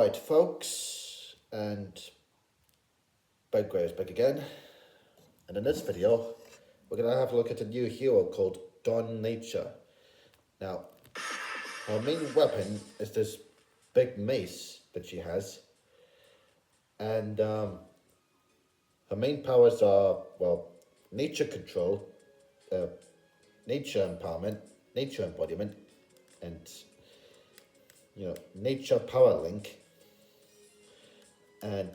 Alright folks, and Bedgrave's back again, and in this video we're going to have a look at a new hero called Dawn Nature. Now, her main weapon is this big mace that she has, and her main powers are, well, nature control, nature empowerment, nature embodiment, and, nature power link. And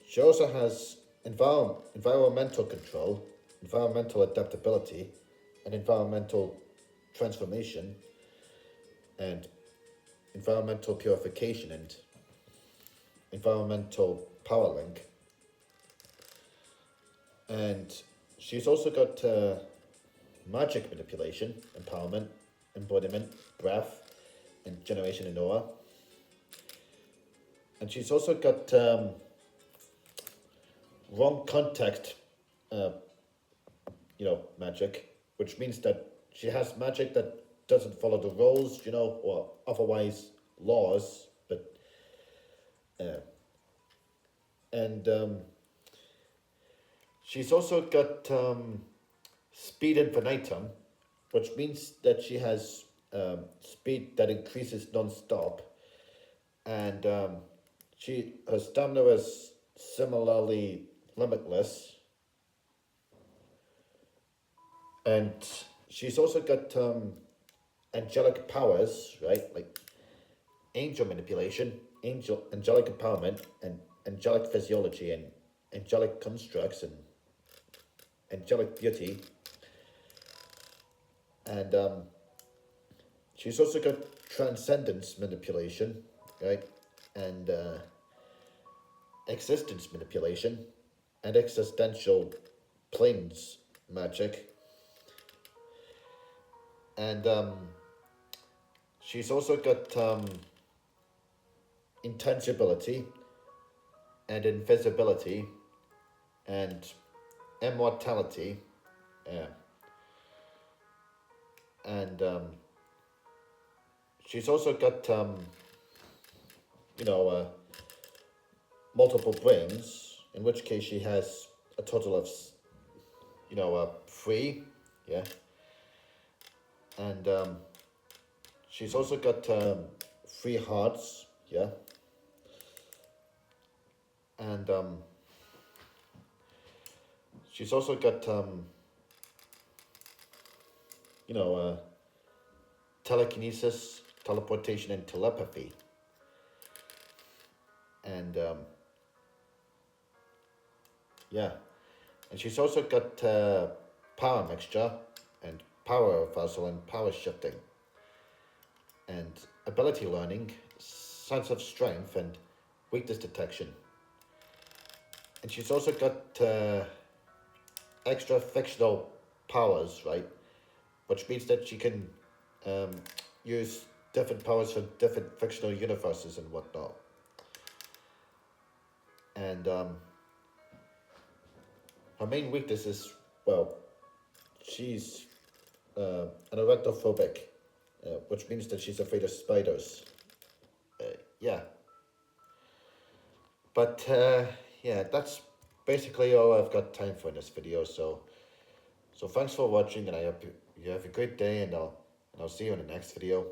she also has environmental control, environmental adaptability, and environmental transformation, and environmental purification, and environmental power link. And she's also got magic manipulation, empowerment, embodiment, breath, and generation in aura. And she's also got wrong context, magic, which means that she has magic that doesn't follow the rules, or otherwise laws, but and she's also got speed infinitum, which means that she has speed that increases non-stop, and her stamina is similarly limitless, and she's also got angelic powers, right? Like angel manipulation, angelic empowerment, and angelic physiology, and angelic constructs, and angelic beauty. And she's also got transcendence manipulation, right? And existence manipulation, and existential planes magic. And she's also got intangibility, and invisibility, and immortality, and she's also got multiple brains, in which case she has a total of 3, yeah. And she's also got 3 hearts, yeah. And she's also got telekinesis, teleportation, and telepathy. And and she's also got power mixture, and power reversal, and power shifting, and ability learning, sense of strength, and weakness detection. And she's also got extra fictional powers, right? Which means that she can use different powers for different fictional universes and whatnot. And her main weakness is, well, she's an arachnophobic, which means that she's afraid of spiders. Yeah. But that's basically all I've got time for in this video. So thanks for watching, and I hope you have a great day, and I'll see you in the next video.